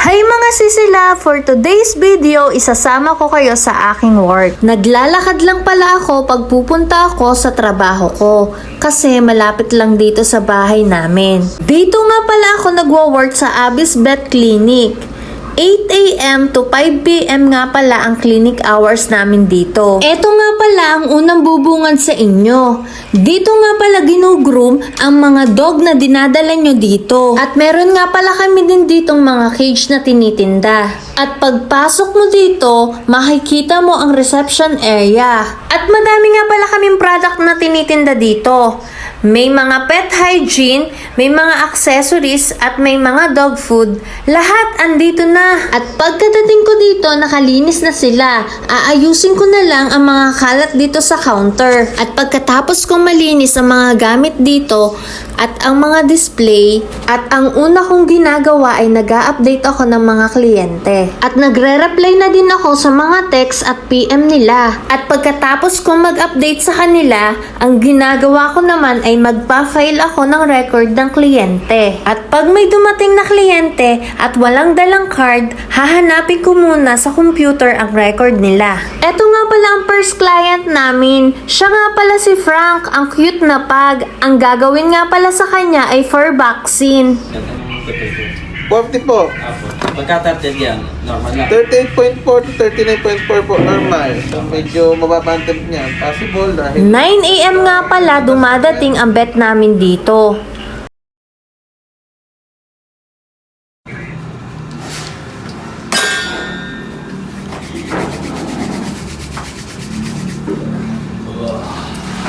Hi mga sisila! For today's video, isasama ko kayo sa aking work. Naglalakad lang pala ako pag pupunta ako sa trabaho ko kasi malapit lang dito sa bahay namin. Dito nga pala ako nagwo-work sa Abyss Vet Clinic. 8 AM to 5 PM nga pala ang clinic hours namin dito. Eto nga pala ang unang bubungad sa inyo. Dito nga pala ginugroom ang mga dog na dinadala nyo dito. At meron nga pala kami din ditong mga cage na tinitinda. At pagpasok mo dito, makikita mo ang reception area. At madami nga pala kaming product na tinitinda dito. May mga pet hygiene, may mga accessories, at may mga dog food. Lahat andito na. At pagkadating ko dito, nakalinis na sila. Aayusin ko na lang ang mga kalat dito sa counter. At pagkatapos kong malinis ang mga gamit dito, at ang mga display, at ang una kong ginagawa ay nag-a-update ako ng mga kliyente. At nagre-reply na din ako sa mga text at PM nila. At pagkatapos kong mag-update sa kanila, ang ginagawa ko naman ay magpa-file ako ng record ng kliyente. At pag may dumating na kliyente at walang dalang card, hahanapin ko muna sa computer ang record nila. Eto nga pala ang first client namin. Siya nga pala si Frank, ang cute na pug. Ang gagawin nga pala sa kanya ay fur vaccine. 40 po. Pagka-tarted yan, normal lang. 38.4 to 39.4 po normal. So medyo mababa ang temp niya. Possible dahil 9 AM nga pala dumadating ang vet namin dito.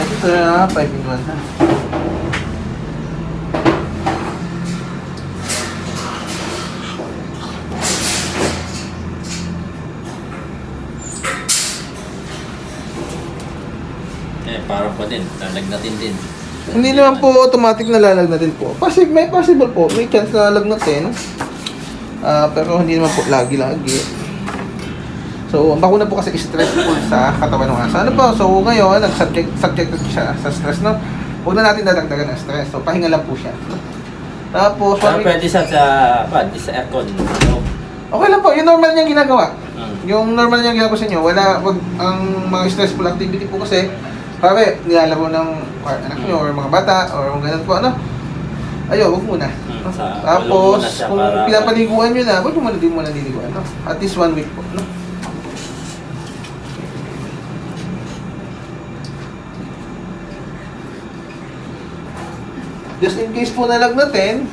ito na 5 in 1 na. Parang pa din, lalagnatin din. Hindi naman po automatic na lalagnatin po. May possible po. May chance na lalagnatin. Pero hindi naman po lagi-lagi. So, ang bakuna po kasi stressful sa katawan ng aso. Ano po? So, ngayon, subjected siya sa stress, no? Huwag na natin dadagdagan ng stress. So, pahinga lang po siya. Tapos, Pwede sa aircon. No? okay lang po. Yung normal niyang ginagawa. Yung normal niyang ginagawa sa inyo, wag ang mga stressful activity po kasi pare, nilalaro ng anak nyo or mga bata or kung ganun po, ano? Wag muna. Tapos, kung pinapaliguan nyo na, wag mo muna din muna niliguan, no? At least 1 week po, no? Just in case po nalagnatin,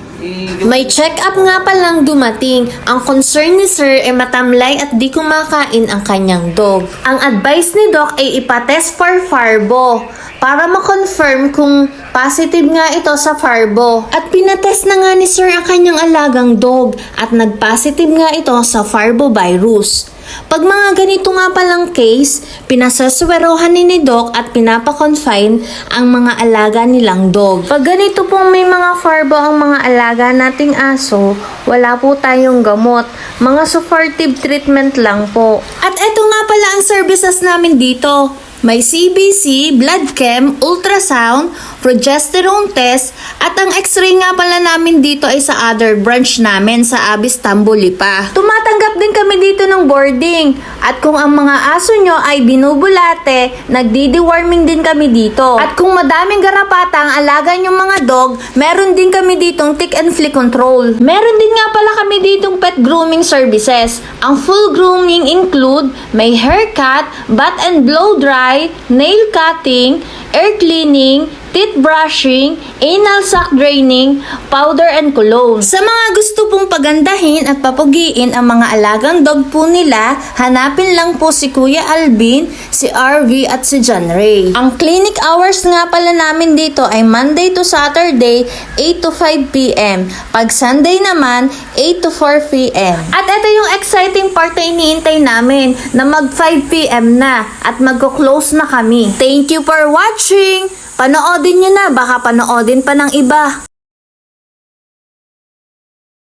May check-up nga palang dumating. Ang concern ni Sir ay matamlay at di kumakain ang kanyang dog. Ang advice ni Doc ay ipatest for Farbo para ma-confirm kung positive nga ito sa Farbo. At pinatest na nga ni Sir ang kanyang alagang dog at nag-positive nga ito sa Farbo virus. Pag mga ganito nga palang case, pinasaswerohan ni Doc at pinapa-confine ang mga alaga nilang dog. Pag ganito pong may mga Farbo ang mga alaga nating aso, wala po tayong gamot. Mga supportive treatment lang po. At eto nga pala ang services namin dito. May CBC, blood chem, ultrasound, progesterone test, at ang x-ray nga pala namin dito ay sa other branch namin sa Abyss Tamaulipas. Tumatanggap din kami dito ng boarding. At kung ang mga aso nyo ay binubulate, nagdi-deworming din kami dito. At kung madaming garapata ang alaga nyong mga dog, meron din kami ditong tick and flea control. Meron din nga pala kami ditong pet grooming services. Ang full grooming include may haircut, bath and blow dry, nail cutting, air cleaning, teeth brushing, anal sac draining, powder and cologne. Sa mga gusto pong pagandahin at papugiin ang mga alagang dog po nila, hanapin lang po si Kuya Alvin, si RV at si John Ray. Ang clinic hours nga pala namin dito ay Monday to Saturday, 8 to 5 PM. Pag Sunday naman, 8 to 4 PM. At ito yung exciting part na iniintay namin na mag 5 PM na at magko-close na kami. Thank you for watching! Panoodin nyo na, baka panoodin pa ng iba.